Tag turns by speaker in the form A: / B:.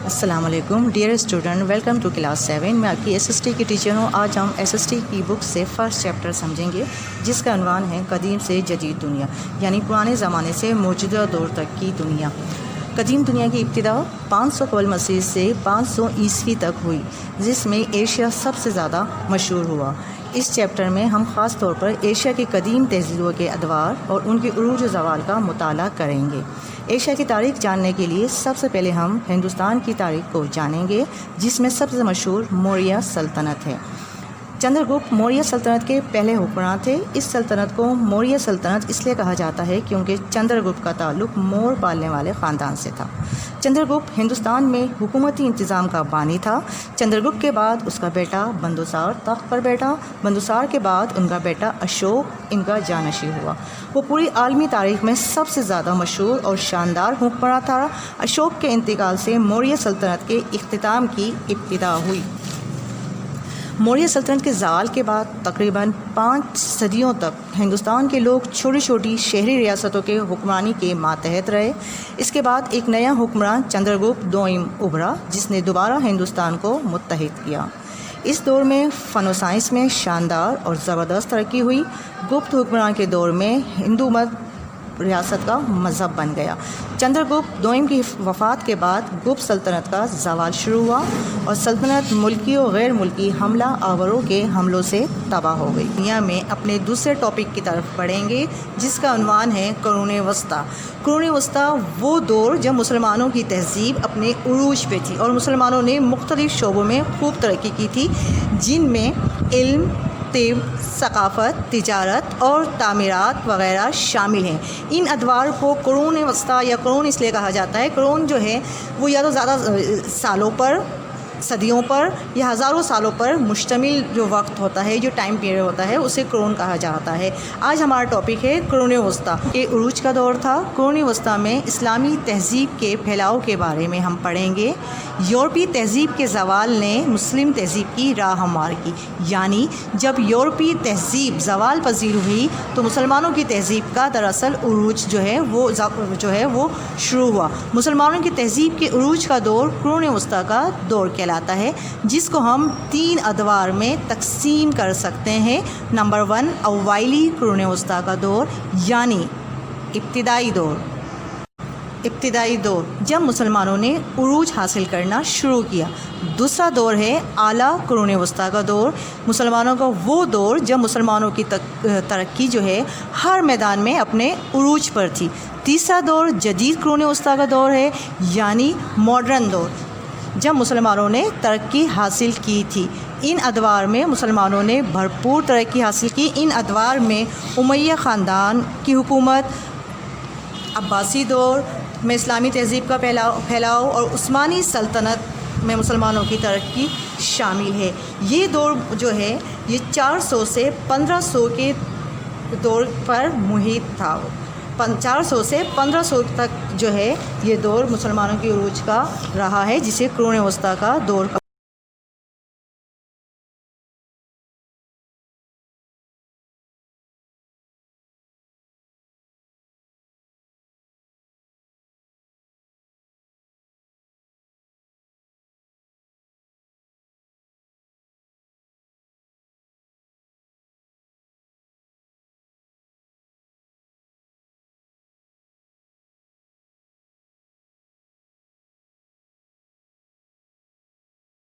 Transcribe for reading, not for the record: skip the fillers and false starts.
A: السلام علیکم dear student, welcome to class 7۔ میں آپ کی SST کی ٹیچر ہوں۔ آج ہم SST کی بک سے فرسٹ چیپٹر سمجھیں گے، جس کا عنوان ہے قدیم سے جدید دنیا، یعنی پرانے زمانے سے موجودہ دور تک کی دنیا۔ قدیم دنیا کی ابتدا 500 قبل مسیح سے 500 عیسوی تک ہوئی، جس میں ایشیا سب سے زیادہ مشہور ہوا۔ اس چیپٹر میں ہم خاص طور پر ایشیا کی قدیم تہذیبوں کے ادوار اور ان کے عروج و زوال کا مطالعہ کریں گے۔ ایشیا کی تاریخ جاننے کے لیے سب سے پہلے ہم ہندوستان کی تاریخ کو جانیں گے، جس میں سب سے مشہور موریہ سلطنت ہے۔ چندر گپت موریہ سلطنت کے پہلے حکمران تھے۔ اس سلطنت کو موریہ سلطنت اس لیے کہا جاتا ہے کیونکہ چندر گپت کا تعلق مور پالنے والے خاندان سے تھا۔ چندر گپت ہندوستان میں حکومتی انتظام کا بانی تھا۔ چندر گپت کے بعد اس کا بیٹا بندوسار تخت پر بیٹھا۔ بندوسار کے بعد ان کا بیٹا اشوک ان کا جانشین ہوا۔ وہ پوری عالمی تاریخ میں سب سے زیادہ مشہور اور شاندار حکمراں تھا۔ اشوک کے انتقال سے موریہ سلطنت کے اختتام کی ابتدا ہوئی۔ موریہ سلطنت کے زوال کے بعد تقریباً 5 صدیوں تک ہندوستان کے لوگ چھوٹی چھوٹی شہری ریاستوں کے حکمرانی کے ماتحت رہے۔ اس کے بعد ایک نیا حکمران چندر گپت دوئم ابھرا، جس نے دوبارہ ہندوستان کو متحد کیا۔ اس دور میں فن و سائنس میں شاندار اور زبردست ترقی ہوئی۔ گپت حکمران کے دور میں ہندو مت ریاست کا مذہب بن گیا۔ چندر گپت دوئم کی وفات کے بعد گپت سلطنت کا زوال شروع ہوا اور سلطنت ملکی و غیر ملکی حملہ آوروں کے حملوں سے تباہ ہو گئی۔ دنیا میں اپنے دوسرے ٹاپک کی طرف بڑھیں گے، جس کا عنوان ہے قرون وسطیٰ۔ قرون وسطیٰ وہ دور جب مسلمانوں کی تہذیب اپنے عروج پہ تھی اور مسلمانوں نے مختلف شعبوں میں خوب ترقی کی تھی، جن میں علم، طب، ثقافت، تجارت اور تعمیرات وغیرہ شامل ہیں۔ ان ادوار کو قرون وسطیٰ یا قرون اس لیے کہا جاتا ہے، قرون جو ہے وہ یا تو زیادہ سالوں پر، صدیوں پر یا ہزاروں سالوں پر مشتمل جو وقت ہوتا ہے، جو ٹائم پیریڈ ہوتا ہے، اسے قرون کہا جاتا ہے۔ آج ہمارا ٹاپک ہے قرون وسطیٰ۔ یہ عروج کا دور تھا۔ قرون وسطیٰ میں اسلامی تہذیب کے پھیلاؤ کے بارے میں ہم پڑھیں گے۔ یورپی تہذیب کے زوال نے مسلم تہذیب کی راہ ہموار کی، یعنی جب یورپی تہذیب زوال پذیر ہوئی تو مسلمانوں کی تہذیب کا دراصل عروج جو ہے وہ شروع ہوا۔ مسلمانوں کی تہذیب کے عروج کا دور قرون وسطیٰ کا دور کہلاتا ہے، جس کو ہم 3 ادوار میں تقسیم کر سکتے ہیں۔ نمبر 1، اوائلی قرون وسطیٰ کا دور، یعنی ابتدائی دور جب مسلمانوں نے عروج حاصل کرنا شروع کیا۔ دوسرا دور ہے اعلیٰ قرون وسطیٰ کا دور، مسلمانوں کا وہ دور جب مسلمانوں کی ترقی جو ہے ہر میدان میں اپنے عروج پر تھی۔ تیسرا دور جدید قرون وسطیٰ کا دور ہے، یعنی ماڈرن دور، جب مسلمانوں نے ترقی حاصل کی تھی۔ ان ادوار میں مسلمانوں نے بھرپور ترقی حاصل کی۔ ان ادوار میں امیہ خاندان کی حکومت، عباسی دور میں اسلامی تہذیب کا پھیلاؤ اور عثمانی سلطنت میں مسلمانوں کی ترقی شامل ہے۔ یہ دور جو ہے یہ 400 سے 1500 کے دور پر محیط تھا۔ 400 سے 1500 تک جو ہے یہ دور مسلمانوں کی عروج کا رہا ہے، جسے قرون وسطیٰ کا دور